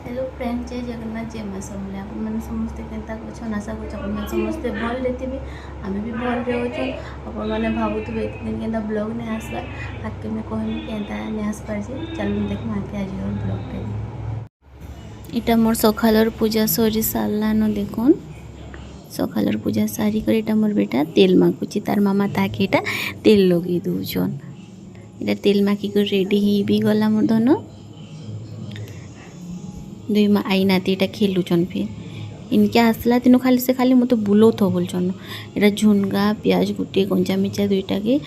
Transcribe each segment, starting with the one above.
Hello friend, जय जगन्नाथ, जय माँ समले। आपने समस्ते केन्ता करछन? आशा करछन समस्ते भल थे। आम भी भल रे अपन मैंने भावुवे एत दिन के ब्लॉग नहीं आसबार आगे मैं कहमी केन्ता नहीं आसबार जे चल देख आगे आज ब्लॉगटे इटा मोर सकालर पूजा सरी सारान देखुन सकालर पूजा सारिक मोर बेटा तेल माखुची तार मामा ताके इटा तेल लगे दौन इटा तेल माखिक रेडी ही गला मोर धन दुई माँ आई नाती इटा खेलुचन फिर इनके आसला तीन खाली से खाली मत बुलाऊ थो बोलचन इटा झुनगा पियाज गुटे कंचा मिर्चा दुईटा के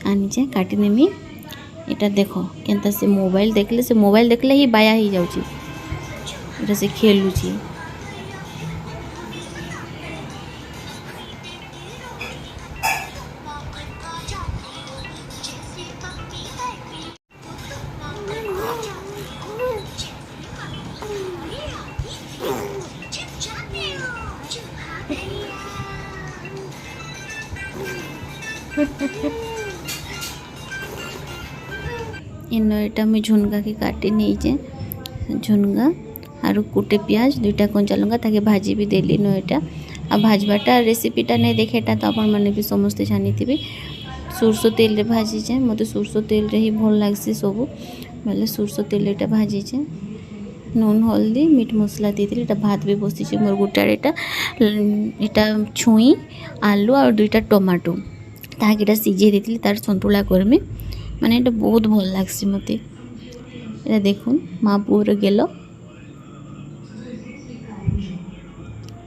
आनीचे काटिनेमी इटा देख केनता से मोबाइल देखले ही बाया ही जाउची इटा से खेलुची इन एटा मुझे झुनगा के काटी नहीं झुनगा आरु कुटे प्याज दुईटा कंचा लंका ताके भाजी भी देली न एटा आ भाजबाटा रेसिपीटा नहीं देखेटा तो अपन मैंने भी समस्ते जानी थी सोरसो तेल रे भाजी जाए मत सोरसो तेल रे ही भल लगसी सब बोले सोरसो तेल एटा भाजी जाए नून हल्दी मीट मसला दी भात भी बसी मोर गोटार इटा छुई आलू और दुईटा टमाटो ताकि सीझे दी तार सन्तुला करमी माने ये बहुत भल लगसी मत ये देखुन माँ पुअर गेल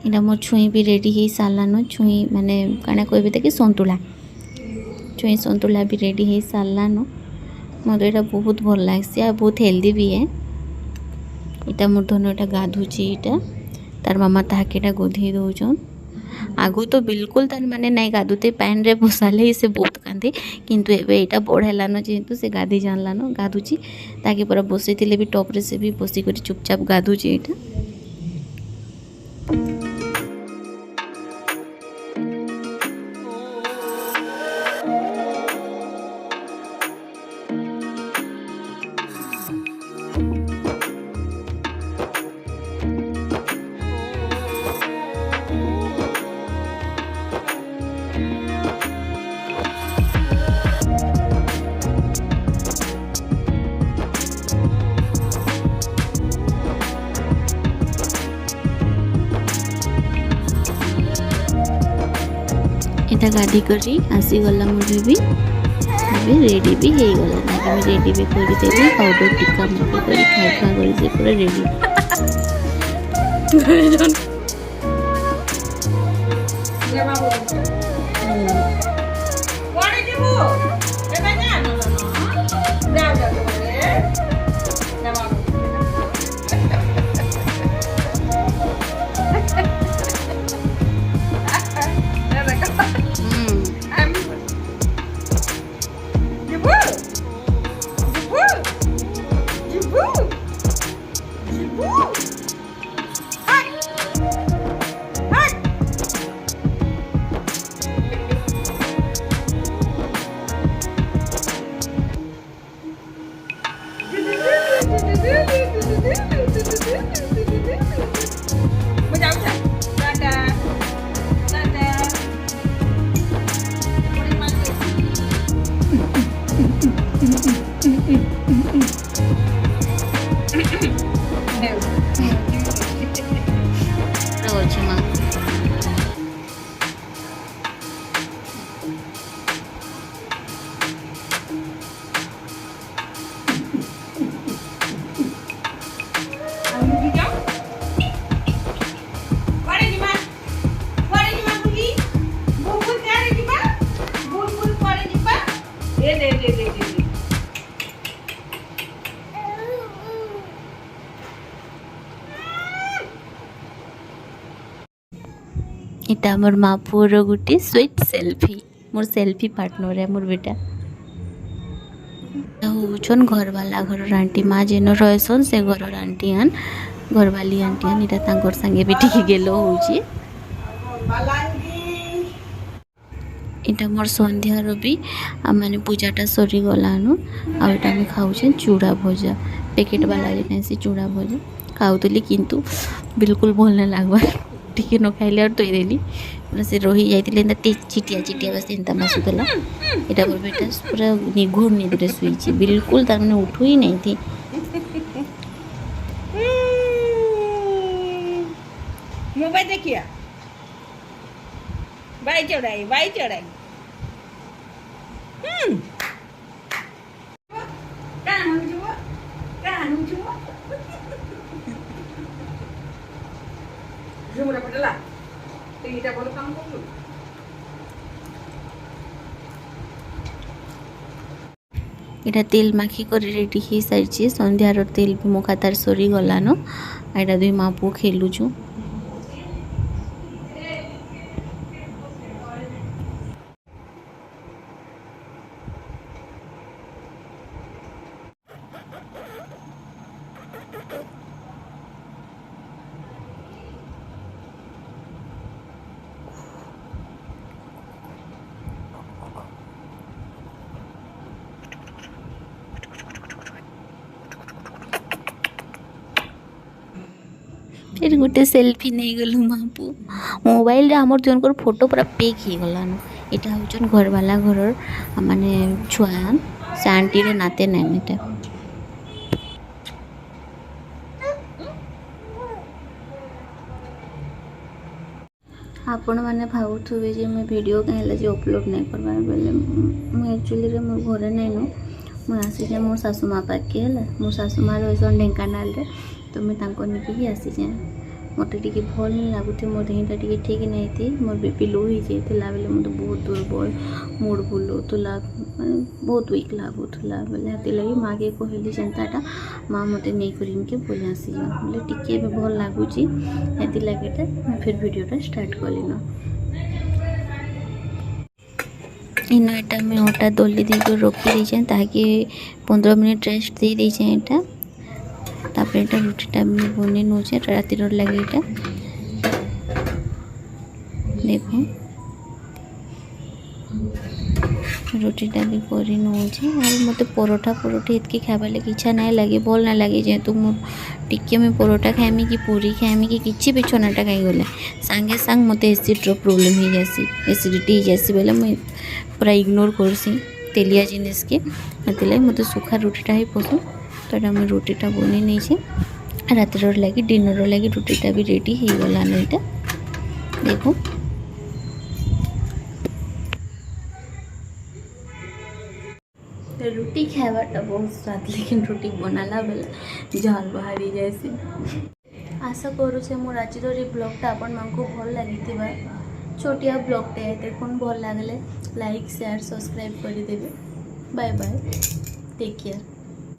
इटा मोर छुई भी रेडी हो सारान छुई माने काना कहबे कि सन्तुला छुई सन्तुला भी रेडी हो सारान मत ये बहुत भल लगसी आ बहुत हेल्दी भी है इटा मोर धन इटा गाधुची इटा तार मामा ताके गोधे दौन आगु तो बिल्कुल तार माने नहीं गाधुते पैन रे बसाले ही से बहुत कांदे किंतु एबे एटा बढ़ेलान जेहेतु से गाधी जानलान गाधुची ताकि पूरा बसई भी टप रे से भी बसी कर चुपचाप गाधुची एटा इटा गाधी करी आसीगला मुझे भी अभी रेडी भी हो गला ताकि मैं रेडी भी कर देबी पाउडर टिक्का मुके करी खाई खा कर से पूरा रेडी इटा मोर माँ पुअर गोटे स्वीट सेल्फी मोर सेल्फी पार्टनर है मोर बेटा होचन घर वाला घर आंटी माँ जेन रहसन से घर आंटी आन घरवाली आंटी आन इटा तांकर संगे भी ठीक गेलो होची इटा मोर संध्यार भी माने पूजाटा सरी गलानु आ इटा हम खाऊछे चूड़ा भजा पैकेट वाला जेटा से चूड़ा भजा खाऊली किंतु बिल्कुल भल नहीं लगवार टिके न खाइले और तोईदेली पूरा से रही जाते चिटिया चिटिया बस एंता मासुला यहाँ मोर बेटा पूरा निघोर निद्रे शुई बिल्कुल तार मैंने उठू ही नहीं थी। मोबाइल देखिए बाई चढ़ाई पटेला এইটা বড় কাম করলো এটা তেল মাখি করে রেডি হয়ে সারিছি সন্ধ্যার তেল भी मो खातार सरी गलान एटा दुई माँ पुओ खेलुछु। फिर गोटे सेल्फी नहीं गलु मापू मोबाइल आमर जनकर फोटो पूरा पेक हो गलान यहाँ हूँ घर वाला घर माने छुआ से आंटी रे नाते नानी टा आपण मैंने भावुवे जे मुझे वीडियो कहीं अपलोड नहीं करवार बेले मुझे एक्चुअली मो घर नहीं नु मुझे आसी मो सासू माँ पाके है मो सासू माँ रही ढेंकानाल तो मुझे निकी आसी जाए मत टे भल नहीं लगुथे मो देहटा टे ठीक नहीं थी मोर बीपी लो हो जाता बेले मत बहुत दुर्बल मूड बुलाऊला मैं बहुत वीक लगुला बेले से लगी माँ के कहली चिंताटा माँ मत नहीं करके बोले आसी जा बोले टी भल लगुच लगे फिर वीडियोटा स्टार्ट कली न इन यहाँ मैं अटा दली देकर रखी देचे ताकि 15 मिनट रेस्ट दे देचे यहाँ तापर ये रुटीटा बन नौचे रातिर लगे ये देखो रुटीटा भी कर नौचे मत परोठा इतनी खावा लगे इच्छा नहीं लगे भल ना लगे जेहेतु टिके मैं परोठा खाएमी कि पूरी खाएमी कि किसी भी छनाटा खाईगले सांगे सांग मत एसिड्र प्रोब्लेम हो जासी एसिडिटी हो जासी बेले मुझे पूरा इग्नोर करसी तेलिया जिनिस के लगे मत सुखा रुटीटा ही पसंद तो यहाँ मुझे रुटीटा बनी नहीं रातिर लगे डिनर लगे रुटीटा भी रेडी हो गलान यहाँ देखो रुटी खावाटा बहुत स्वाद लेकिन रुटी बनाला बेला झाल बाहरी जाए आशा करुचे मोर आज ब्लॉगटा आपण मानक भल लगी छोटिया ब्लॉगटे देखुन भल लगले लाइक शेयर सब्सक्राइब करदे बाय बाय टेक केयर।